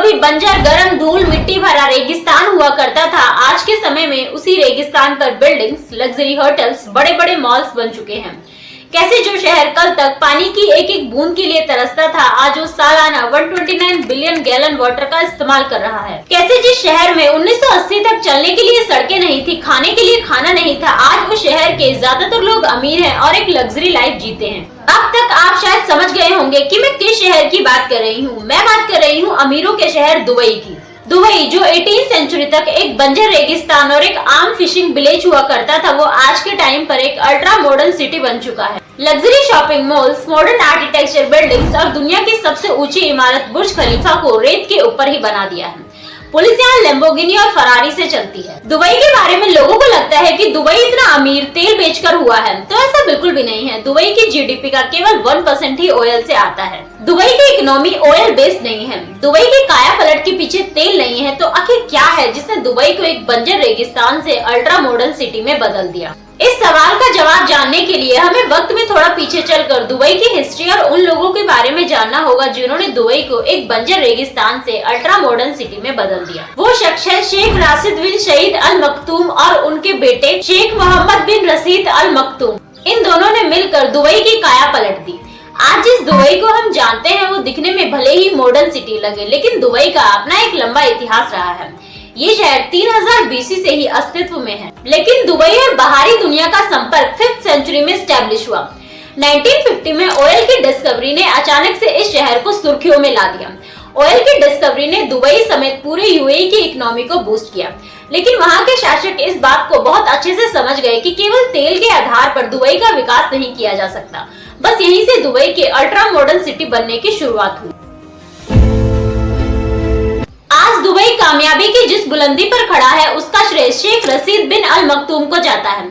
भी बंजर, गर्म, धूल मिट्टी भरा रेगिस्तान हुआ करता था, आज के समय में उसी रेगिस्तान पर बिल्डिंग्स, लग्जरी होटल्स, बड़े बड़े मॉल्स बन चुके हैं। कैसे जो शहर कल तक पानी की एक एक बूंद के लिए तरसता था, आज वो सालाना 129 बिलियन गैलन वाटर का इस्तेमाल कर रहा है। कैसे जिस शहर में 1980 तक चलने के लिए सड़कें नहीं थी, खाने के लिए खाना नहीं था, आज वो शहर के ज्यादातर लोग अमीर हैं और एक लग्जरी लाइफ जीते हैं। अब तक आप शायद समझ गए होंगे कि मैं किस शहर की बात कर रही हूँ। मैं बात कर रही हूँ अमीरों के शहर दुबई की। दुबई जो 18वीं सेंचुरी तक एक बंजर रेगिस्तान और एक आम फिशिंग विलेज हुआ करता था, वो आज के टाइम पर एक अल्ट्रा मॉडर्न सिटी बन चुका है। Luxury shopping malls, modern architecture, buildings और दुनिया की सबसे ऊंची इमारत बुर्ज खलीफा को रेत के ऊपर ही बना दिया है। पुलिस यहाँ लैम्बोर्गिनी और फरारी से चलती है। दुबई के बारे में लोगों को लगता है कि दुबई इतना अमीर तेल बेचकर हुआ है, तो ऐसा बिल्कुल भी नहीं है। दुबई की जीडीपी का केवल 1% ही ऑयल से आता है। दुबई की इकोनॉमी ऑयल बेस्ड नहीं है। दुबई की काया पलट के पीछे तेल नहीं है, तो आखिर क्या है जिसने दुबई को एक बंजर रेगिस्तान से अल्ट्रा मॉडर्न सिटी में बदल दिया? इस सवाल का जवाब जानने के लिए हमें वक्त में थोड़ा पीछे चलकर दुबई की हिस्ट्री और उन लोगों के बारे में जानना होगा जिन्होंने दुबई को एक बंजर रेगिस्तान से अल्ट्रा मॉडर्न सिटी में बदल दिया। वो शख्स है शेख राशिद बिन सईद अल मखदूम और उनके बेटे शेख मोहम्मद बिन रशीद अल मखदूम। इन दोनों ने मिलकर दुबई की काया पलट दी। आज जिस दुबई को हम जानते हैं वो दिखने में भले ही मॉडर्न सिटी लगे, लेकिन दुबई का अपना एक लंबा इतिहास रहा है। ये शहर 3000 बीसी से ही अस्तित्व में है, लेकिन दुबई और बाहरी दुनिया का संपर्क 5th सेंचुरी में स्टैब्लिश हुआ। 1950 में ऑयल की डिस्कवरी ने अचानक से इस शहर को सुर्खियों में ला दिया। ऑयल की डिस्कवरी ने दुबई समेत पूरे यूएई की इकोनॉमी को बूस्ट किया, लेकिन वहां के शासक इस बात को बहुत अच्छे से समझ गए कि केवल तेल के आधार पर दुबई का विकास नहीं किया जा सकता। बस यहीं से दुबई के अल्ट्रा मॉडर्न सिटी बनने की शुरुआत हुई। आज दुबई कामयाबी की जिस बुलंदी पर खड़ा है, उसका श्रेय शेख रशीद बिन अल मखदूम को जाता है।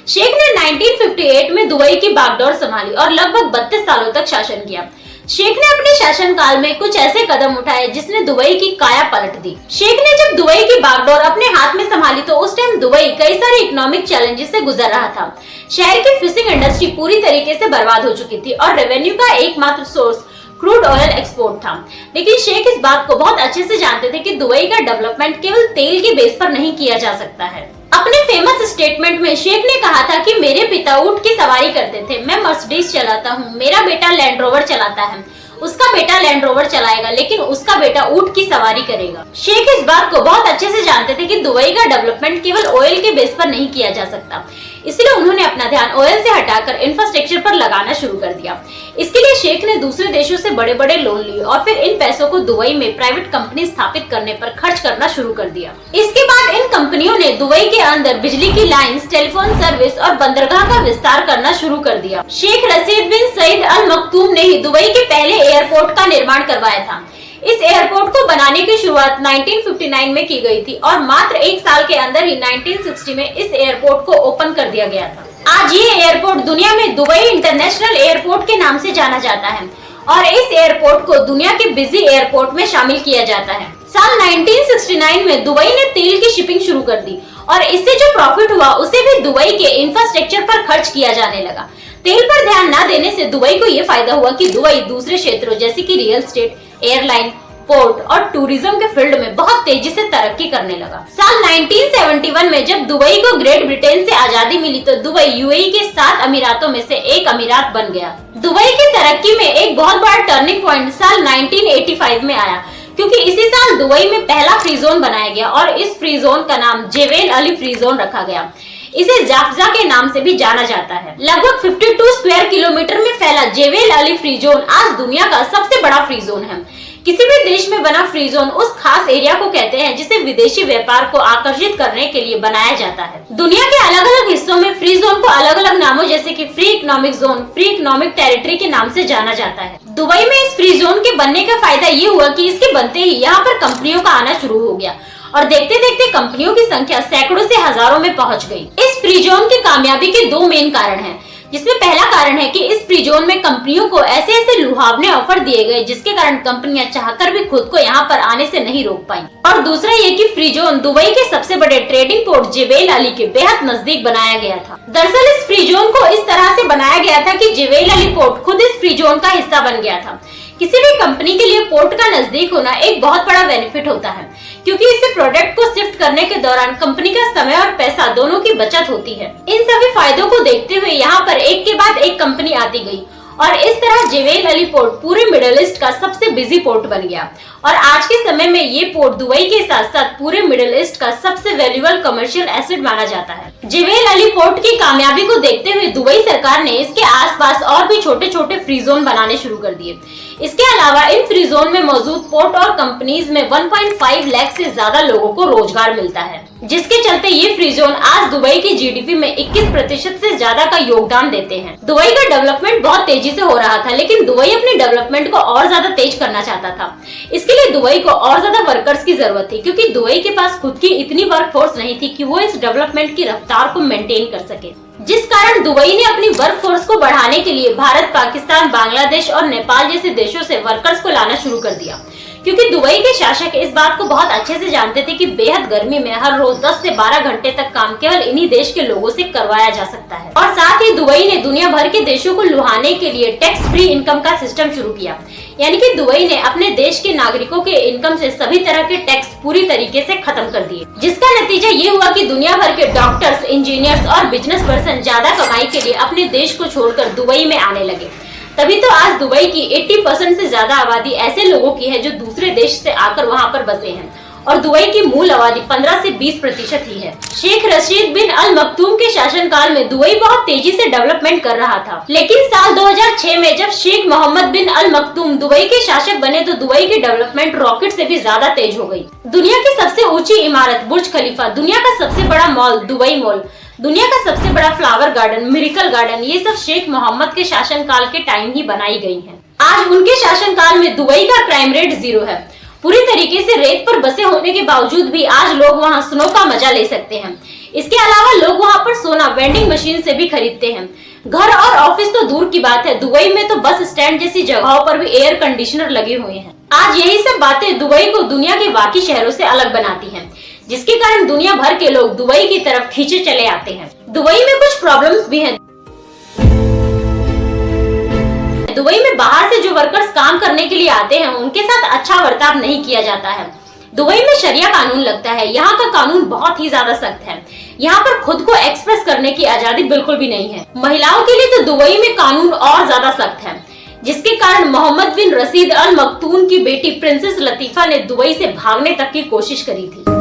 शेख ने 1958 में दुबई की बागडोर संभाली और लगभग 32 सालों तक शासन किया। शेख ने अपने शासनकाल में कुछ ऐसे कदम उठाए जिसने दुबई की काया पलट दी। शेख ने जब दुबई की बागडोर अपने हाथ में संभाली तो उस टाइम दुबई कई सारे इकोनॉमिक चैलेंजेस से गुजर रहा था। शहर की फिशिंग इंडस्ट्री पूरी तरीके से बर्बाद हो चुकी थी और रेवेन्यू का एकमात्र सोर्स क्रूड ऑयल एक्सपोर्ट था। लेकिन शेख इस बात को बहुत अच्छे से जानते थे कि दुबई का डेवलपमेंट केवल तेल के बेस पर नहीं किया जा सकता है। अपने फेमस स्टेटमेंट में शेख ने कहा था कि मेरे पिता ऊंट की सवारी करते थे, मैं मर्सिडीज चलाता हूँ, मेरा बेटा लैंड रोवर चलाता है, उसका बेटा लैंड रोवर चलाएगा, लेकिन उसका बेटा ऊंट की सवारी करेगा। शेख इस बात को बहुत अच्छे से जानते थे कि दुबई का डेवलपमेंट केवल ऑयल के बेस पर नहीं किया जा सकता, इसलिए उन्होंने अपना ध्यान ऑयल से हटाकर इंफ्रास्ट्रक्चर पर लगाना शुरू कर दिया। इसके लिए शेख ने दूसरे देशों से बड़े बड़े लोन लिए और फिर इन पैसों को दुबई में प्राइवेट कंपनी स्थापित करने पर खर्च करना शुरू कर दिया। इसके बाद इन कंपनियों ने दुबई के अंदर बिजली की लाइंस, टेलीफोन सर्विस और बंदरगाह का विस्तार करना शुरू कर दिया। शेख रशीद बिन सईद अल मखदूम ने ही दुबई के पहले एयरपोर्ट का निर्माण करवाया था। इस एयरपोर्ट को बनाने की शुरुआत 1959 में की गई थी और मात्र एक साल के अंदर ही 1960 में इस एयरपोर्ट को ओपन कर दिया गया था। आज ये एयरपोर्ट दुनिया में दुबई इंटरनेशनल एयरपोर्ट के नाम से जाना जाता है और इस एयरपोर्ट को दुनिया के बिजी एयरपोर्ट में शामिल किया जाता है। साल 1969 में दुबई ने तेल की शिपिंग शुरू कर दी और इससे जो प्रॉफिट हुआ उसे भी दुबई के इंफ्रास्ट्रक्चर पर खर्च किया जाने लगा। तेल पर ध्यान न देने से दुबई को ये फायदा हुआ कि दुबई दूसरे क्षेत्रों जैसे कि रियल एस्टेट, एयरलाइन, पोर्ट और टूरिज्म के फील्ड में बहुत तेजी से तरक्की करने लगा। साल 1971 में जब दुबई को ग्रेट ब्रिटेन से आजादी मिली तो दुबई यूएई के 7 अमीरातों में से एक अमीरात बन गया। दुबई की तरक्की में एक बहुत बड़ा टर्निंग पॉइंट साल 1985 में आया, क्योंकि इसी साल दुबई में पहला फ्री जोन बनाया गया और इस फ्री जोन का नाम जेवेल अली फ्री जोन रखा गया। इसे जाफजा के नाम से भी जाना जाता है। लगभग 52 स्क्वायर किलोमीटर में फैला जेवेल अली फ्री जोन आज दुनिया का सबसे बड़ा फ्री जोन है। किसी भी देश में बना फ्री जोन उस खास एरिया को कहते हैं जिसे विदेशी व्यापार को आकर्षित करने के लिए बनाया जाता है। दुनिया के अलग अलग हिस्सों में फ्री जोन को अलग अलग नामों जैसे कि free economic zone, free economic territory के नाम से जाना जाता है। दुबई में इस फ्री जोन के बनने का फायदा ये हुआ कि इसके बनते ही यहाँ पर कंपनियों का आना शुरू हो गया और देखते देखते कंपनियों की संख्या सैकड़ों से हजारों में पहुंच गई। इस फ्री जोन की कामयाबी के 2 मेन कारण हैं, जिसमें पहला कारण है कि इस फ्री जोन में कंपनियों को ऐसे ऐसे लुभावने ऑफर दिए गए जिसके कारण कंपनियां चाहकर भी खुद को यहाँ पर आने से नहीं रोक पाई। और दूसरा ये कि फ्री जोन दुबई के सबसे बड़े ट्रेडिंग पोर्ट जेवेल अली के बेहद नजदीक बनाया गया था। दरअसल इस फ्री जोन को इस तरह से बनाया गया था कि जेवेल अली पोर्ट खुद इस फ्री जोन का हिस्सा बन गया था। किसी भी कंपनी के लिए पोर्ट का नजदीक होना एक बहुत बड़ा बेनिफिट होता है, क्योंकि इससे प्रोडक्ट को शिफ्ट करने के दौरान कंपनी का समय और पैसा दोनों की बचत होती है। इन सभी फायदों को देखते हुए यहाँ पर एक के बाद एक कंपनी आती गई और इस तरह जेवेल अली पोर्ट पूरे मिडिल ईस्ट का सबसे बिजी पोर्ट बन गया और आज के समय में ये पोर्ट दुबई के साथ साथ पूरे मिडिल ईस्ट का सबसे वैल्यूएबल कमर्शियल एसेट माना जाता है। जेवेल अली पोर्ट की कामयाबी को देखते हुए दुबई सरकार ने इसके आसपास और भी छोटे छोटे फ्री जोन बनाने शुरू कर दिए। इसके अलावा इन फ्री जोन में मौजूद पोर्ट और कंपनीज में 1.5 लाख से ज्यादा लोगों को रोजगार मिलता है, जिसके चलते ये फ्री जोन आज दुबई की जीडीपी में 21% से ज्यादा का योगदान देते हैं। दुबई का डेवलपमेंट बहुत तेजी से हो रहा था, लेकिन दुबई अपने डेवलपमेंट को और ज्यादा तेज करना चाहता था। इसके लिए दुबई को और ज्यादा वर्कर्स की जरूरत थी, क्योंकि दुबई के पास खुद की इतनी वर्क फोर्स नहीं थी कि वो इस डेवलपमेंट की रफ्तार को मेंटेन कर सके। जिस कारण दुबई ने अपनी वर्क फोर्स को बढ़ाने के लिए भारत, पाकिस्तान, बांग्लादेश और नेपाल जैसे देशों से वर्कर्स को लाना शुरू कर दिया, क्योंकि दुबई के शासक इस बात को बहुत अच्छे से जानते थे कि बेहद गर्मी में हर रोज 10 से 12 घंटे तक काम केवल इन्हीं देश के लोगों से करवाया जा सकता है। और साथ ही दुबई ने दुनिया भर के देशों को लुभाने के लिए टैक्स फ्री इनकम का सिस्टम शुरू किया, यानी कि दुबई ने अपने देश के नागरिकों के इनकम से सभी तरह के टैक्स पूरी तरीके से खत्म कर दिए, जिसका नतीजा ये हुआ कि दुनिया भर के डॉक्टर्स, इंजीनियर्स और बिजनेस पर्सन ज्यादा कमाई के लिए अपने देश को छोड़कर दुबई में आने लगे। तभी तो आज दुबई की 80% से ज्यादा आबादी ऐसे लोगों की है जो दूसरे देश से आकर वहां पर बसे हैं और दुबई की मूल आबादी 15 से 20% ही है। शेख रशीद बिन अल मखदूम के शासनकाल में दुबई बहुत तेजी से डेवलपमेंट कर रहा था, लेकिन साल 2006 में जब शेख मोहम्मद बिन अल मखदूम दुबई के शासक बने तो दुबई की डेवलपमेंट रॉकेट से भी ज्यादा तेज हो गई। दुनिया की सबसे ऊंची इमारत बुर्ज खलीफा, दुनिया का सबसे बड़ा मॉल दुबई मॉल, दुनिया का सबसे बड़ा फ्लावर गार्डन मिरेकल गार्डन, ये सब शेख मोहम्मद के शासनकाल के टाइम ही बनाई गई हैं। आज उनके शासनकाल में दुबई का क्राइम रेट 0 है। पूरी तरीके से रेत पर बसे होने के बावजूद भी आज लोग वहां स्नो का मजा ले सकते हैं। इसके अलावा लोग वहां पर सोना वेंडिंग मशीन से भी खरीदते हैं। घर और ऑफिस तो दूर की बात है, दुबई में तो बस स्टैंड जैसी जगहों पर भी एयर कंडीशनर लगे हुए हैं। आज यही सब बातें दुबई को दुनिया के बाकी शहरों से अलग बनाती हैं, जिसके कारण दुनिया भर के लोग दुबई की तरफ खींचे चले आते हैं। दुबई में कुछ प्रॉब्लम्स भी हैं। दुबई में बाहर से जो वर्कर्स काम करने के लिए आते हैं उनके साथ अच्छा बर्ताव नहीं किया जाता है। दुबई में शरिया कानून लगता है। यहाँ का कानून बहुत ही ज्यादा सख्त है। यहाँ पर खुद को एक्सप्रेस करने की आजादी बिल्कुल भी नहीं है। महिलाओं के लिए तो दुबई में कानून और ज्यादा सख्त है, जिसके कारण मोहम्मद बिन रशीद अल मखदूम की बेटी प्रिंसेस लतीफा ने दुबई से भागने तक की कोशिश करी थी।